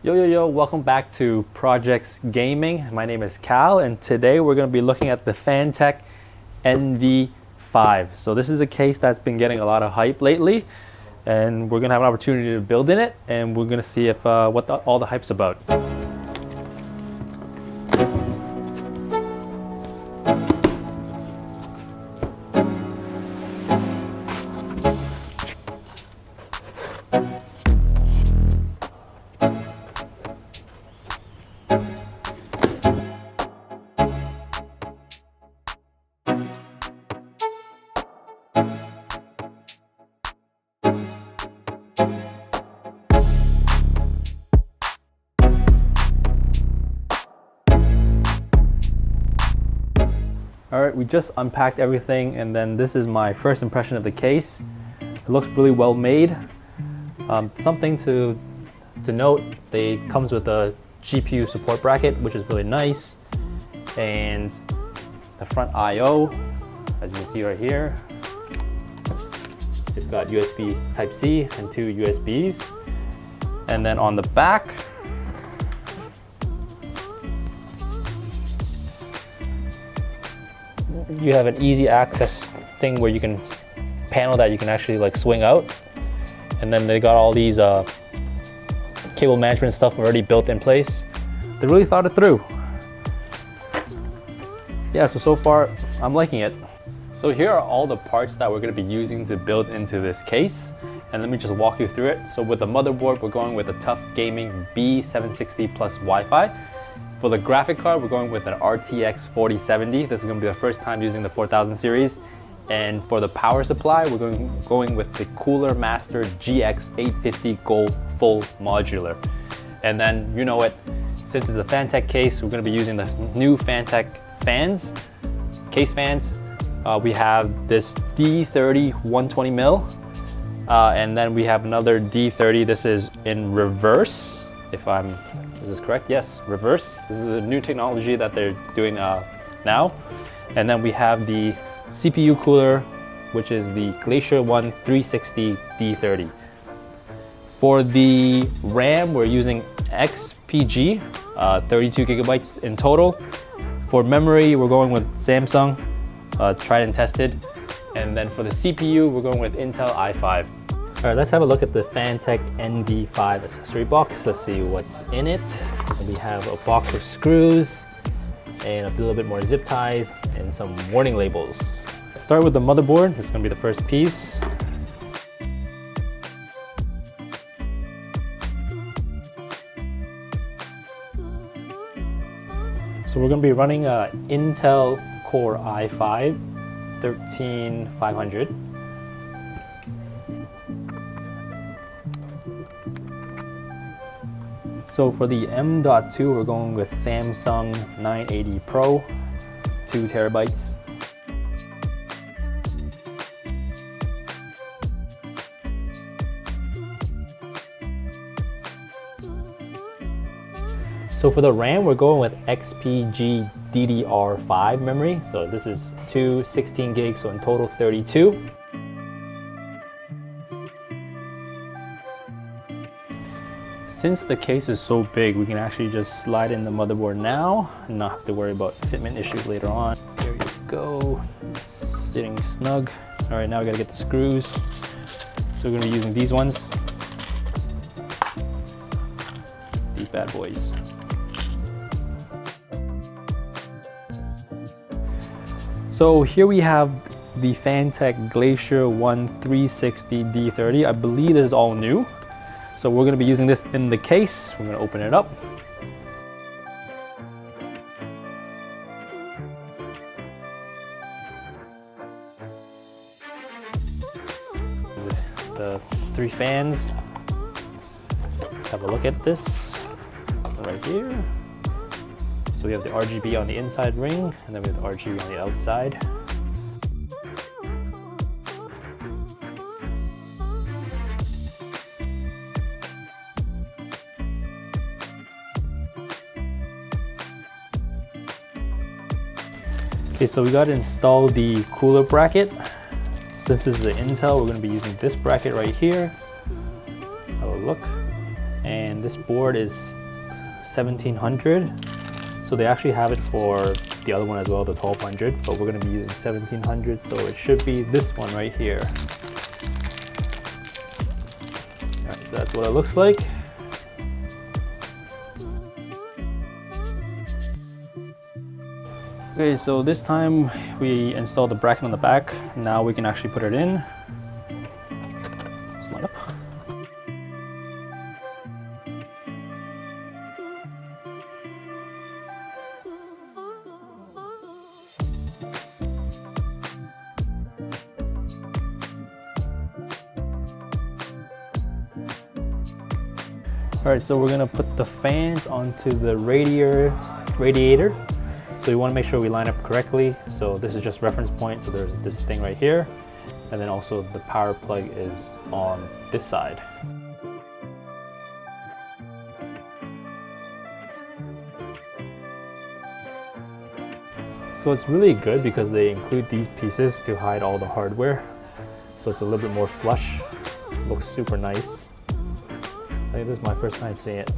Yo, welcome back to Projects Gaming. My name is Cal, and today we're going to be looking at the Phanteks NV5. So this is a case that's been getting a lot of hype lately, and we're going to have an opportunity to build in it, and we're going to see if what all the hype's about. Alright, we just unpacked everything, and then this is my first impression of the case. It looks really well made. Something to note, it comes with a GPU support bracket, which is really nice. And the front I/O, as you can see right here, it's got USB Type-C and 2 USBs. And then on the back, you have an easy access thing where you can panel that you can actually like swing out, and then they got all these cable management stuff already built in place. They really thought it through. Yeah, so far I'm liking it. So here are all the parts that we're going to be using to build into this case, and let me just walk you through it. So with the motherboard, we're going with a TUF Gaming B760 plus Wi-Fi. For the graphic card, we're going with an RTX 4070. This is going to be the first time using the 4000 series. And for the power supply, we're going with the Cooler Master GX 850 Gold Full Modular. And then, you know it, since it's a Phanteks case, we're going to be using the new Phanteks fans, case fans. We have this D30-120mm, and then we have another D30. This is in reverse, is this correct? Yes, reverse. This is the new technology that they're doing now. And then we have the CPU cooler, which is the Glacier One 360 D30. For the RAM, we're using XPG, 32 gigabytes in total. For memory, we're going with Samsung, tried and tested. And then for the CPU, we're going with Intel i5. All right, let's have a look at the Phanteks NV5 accessory box. Let's see what's in it. We have a box of screws and a little bit more zip ties and some warning labels. Let's start with the motherboard. This is going to be the first piece. So we're going to be running a Intel Core i5 13500. So for the M.2, we're going with Samsung 980 Pro. It's 2 terabytes. So for the RAM, we're going with XPG DDR5 memory. So this is 2 16 gigs, so in total 32. Since the case is so big, we can actually just slide in the motherboard now and not have to worry about fitment issues later on. There you go, sitting snug. All right, now we gotta get the screws. So we're gonna be using these ones, these bad boys. So here we have the Phanteks Glacier One 360 D30. I believe this is all new. So we're going to be using this in the case. We're going to open it up. The 3 fans. Let's have a look at this right here. So we have the RGB on the inside ring, and then we have the RGB on the outside. Okay, so we got to install the cooler bracket. Since this is an Intel, we're going to be using this bracket right here. Have a look. and this board is 1700. So they actually have it for the other one as well, the 1200, but we're going to be using 1700, so it should be this one right here. All right, so that's what it looks like. Okay, so this time we installed the bracket on the back. Now we can actually put it in. Slide up. All right, so we're gonna put the fans onto the radiator. So we wanna make sure we line up correctly. So this is just reference point. So there's this thing right here. And then also the power plug is on this side. So it's really good because they include these pieces to hide all the hardware. So it's a little bit more flush. Looks super nice. I think this is my first time seeing it,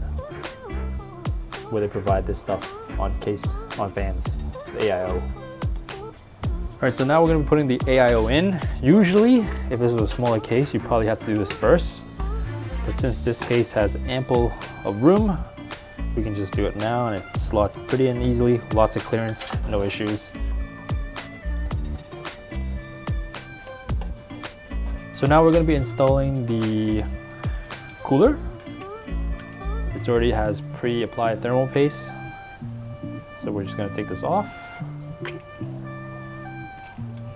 where they provide this stuff on fans, the AIO. All right, so now we're gonna be putting the AIO in. Usually, if this was a smaller case, you probably have to do this first. But since this case has ample of room, we can just do it now, and it slots pretty and easily. Lots of clearance, no issues. So now we're gonna be installing the cooler. It already has pre-applied thermal paste. So we're just gonna take this off.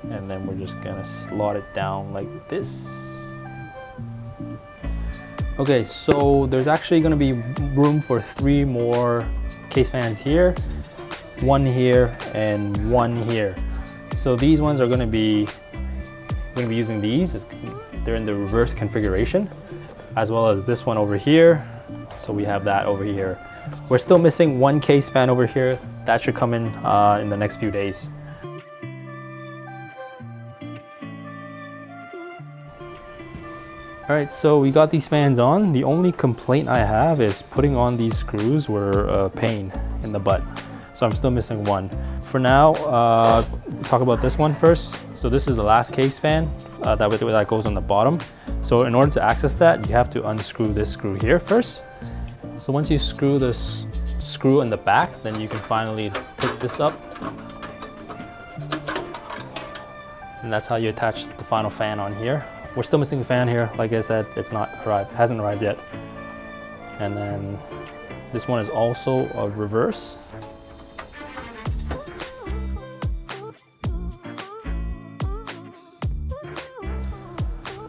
And then we're just gonna slot it down like this. Okay, so there's actually gonna be room for 3 more case fans here, 1 here, and 1 here. So these ones are gonna be, we're gonna be using these. They're in the reverse configuration, as well as this one over here. So we have that over here. We're still missing 1 case fan over here. That should come in the next few days. All right, so we got these fans on. The only complaint I have is putting on these screws were a pain in the butt. So I'm still missing 1. For now, talk about this one first. So this is the last case fan that goes on the bottom. So in order to access that, you have to unscrew this screw here first. So once you screw this screw in the back, then you can finally take this up. And that's how you attach the final fan on here. We're still missing a fan here. Like I said, hasn't arrived yet. And then this one is also a reverse.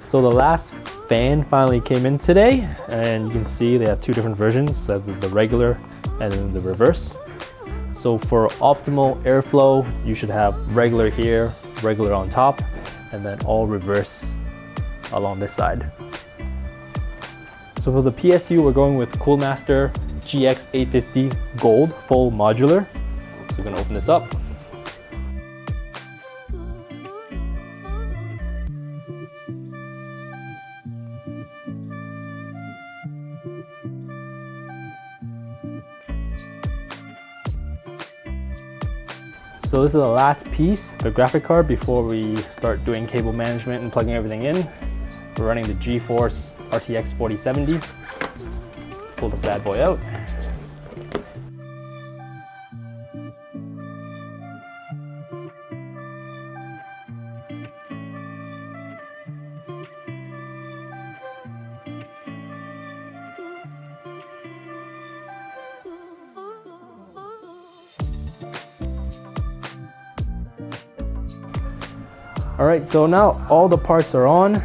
So the last fan finally came in today, and you can see they have 2 different versions, the regular and then the reverse. So for optimal airflow, you should have regular here, regular on top, and then all reverse along this side. So for the PSU, we're going with Coolmaster GX 850 Gold Full Modular. So we're gonna open this up. So this is the last piece, the graphic card, before we start doing cable management and plugging everything in. We're running the GeForce RTX 4070. Pull this bad boy out. All right, so now all the parts are on.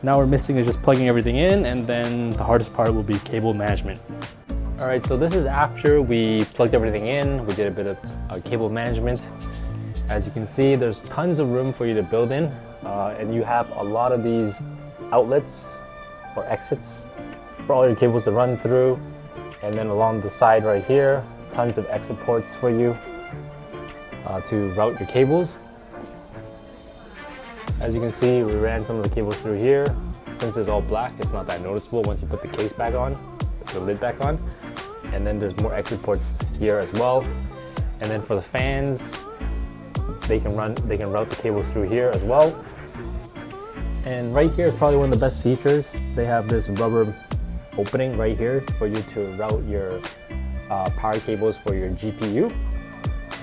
Now we're missing is just plugging everything in, and then the hardest part will be cable management. All right, so this is after we plugged everything in. We did a bit of cable management. As you can see, there's tons of room for you to build in, and you have a lot of these outlets or exits for all your cables to run through. And then along the side right here, tons of exit ports for you to route your cables. As you can see, we ran some of the cables through here. Since it's all black, it's not that noticeable once you put the case back on. the lid back on. And then there's more exit ports here as well. And then for the fans, they can route the cables through here as well. And right here is probably one of the best features. They have this rubber opening right here for you to route your power cables for your GPU.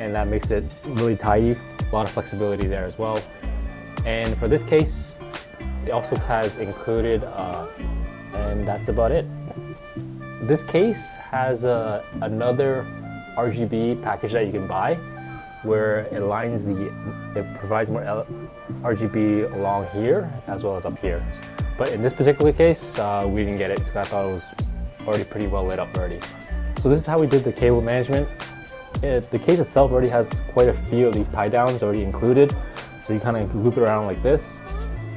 And that makes it really tidy. A lot of flexibility there as well. And for this case, it also has included, and that's about it. This case has another RGB package that you can buy, where it provides more RGB along here as well as up here. But in this particular case, we didn't get it because I thought it was already pretty well lit up already. So this is how we did the cable management. The case itself already has quite a few of these tie downs already included. So you kind of loop it around like this.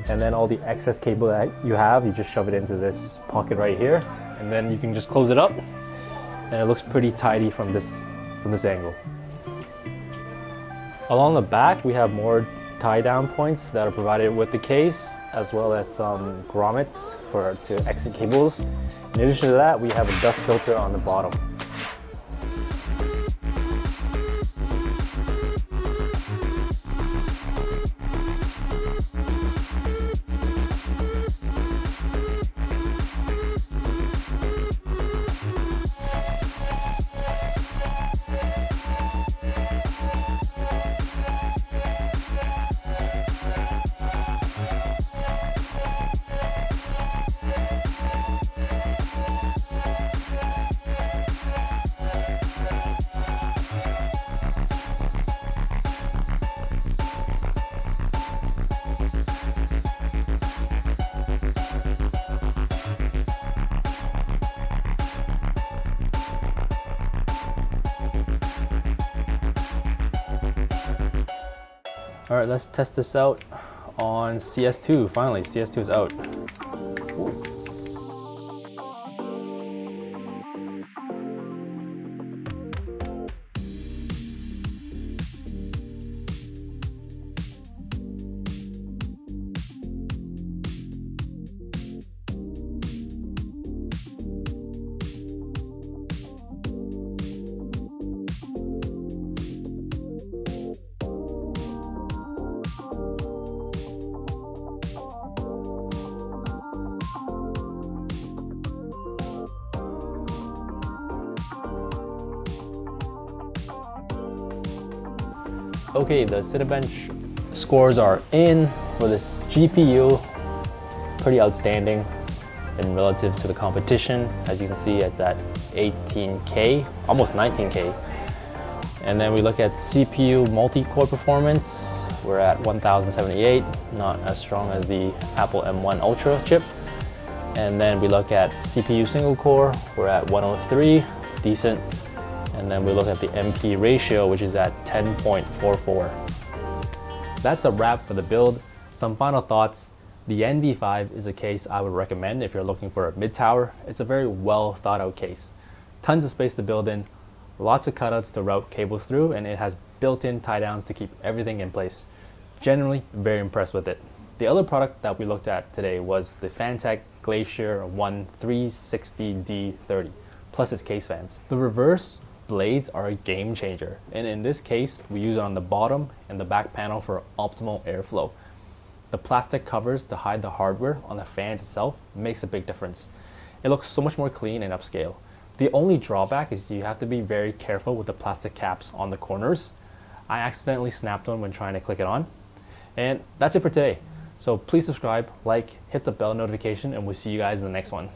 And then all the excess cable that you have, you just shove it into this pocket right here. And then you can just close it up. And it looks pretty tidy from this angle. Along the back, we have more tie down points that are provided with the case, as well as some grommets to exit cables. In addition to that, we have a dust filter on the bottom. All right, let's test this out on CS2. Finally, CS2 is out. Okay, the Cinebench scores are in for this GPU. Pretty outstanding in relative to the competition. As you can see, it's at 18K, almost 19K. And then we look at CPU multi-core performance. We're at 1078, not as strong as the Apple M1 Ultra chip. And then we look at CPU single core, we're at 103, decent. And then we look at the MP ratio, which is at 10.44. That's a wrap for the build. Some final thoughts. The NV5 is a case I would recommend if you're looking for a mid-tower. It's a very well thought out case. Tons of space to build in, lots of cutouts to route cables through, and it has built-in tie downs to keep everything in place. Generally, very impressed with it. The other product that we looked at today was the Phanteks Glacier One 360D30, plus its case fans. The reverse blades are a game changer, and in this case we use it on the bottom and the back panel for optimal airflow. The plastic covers to hide the hardware on the fans itself makes a big difference. It looks so much more clean and upscale. The only drawback is you have to be very careful with the plastic caps on the corners. I accidentally snapped one when trying to click it on. And that's it for today. So please subscribe, like, hit the bell notification, and we'll see you guys in the next one.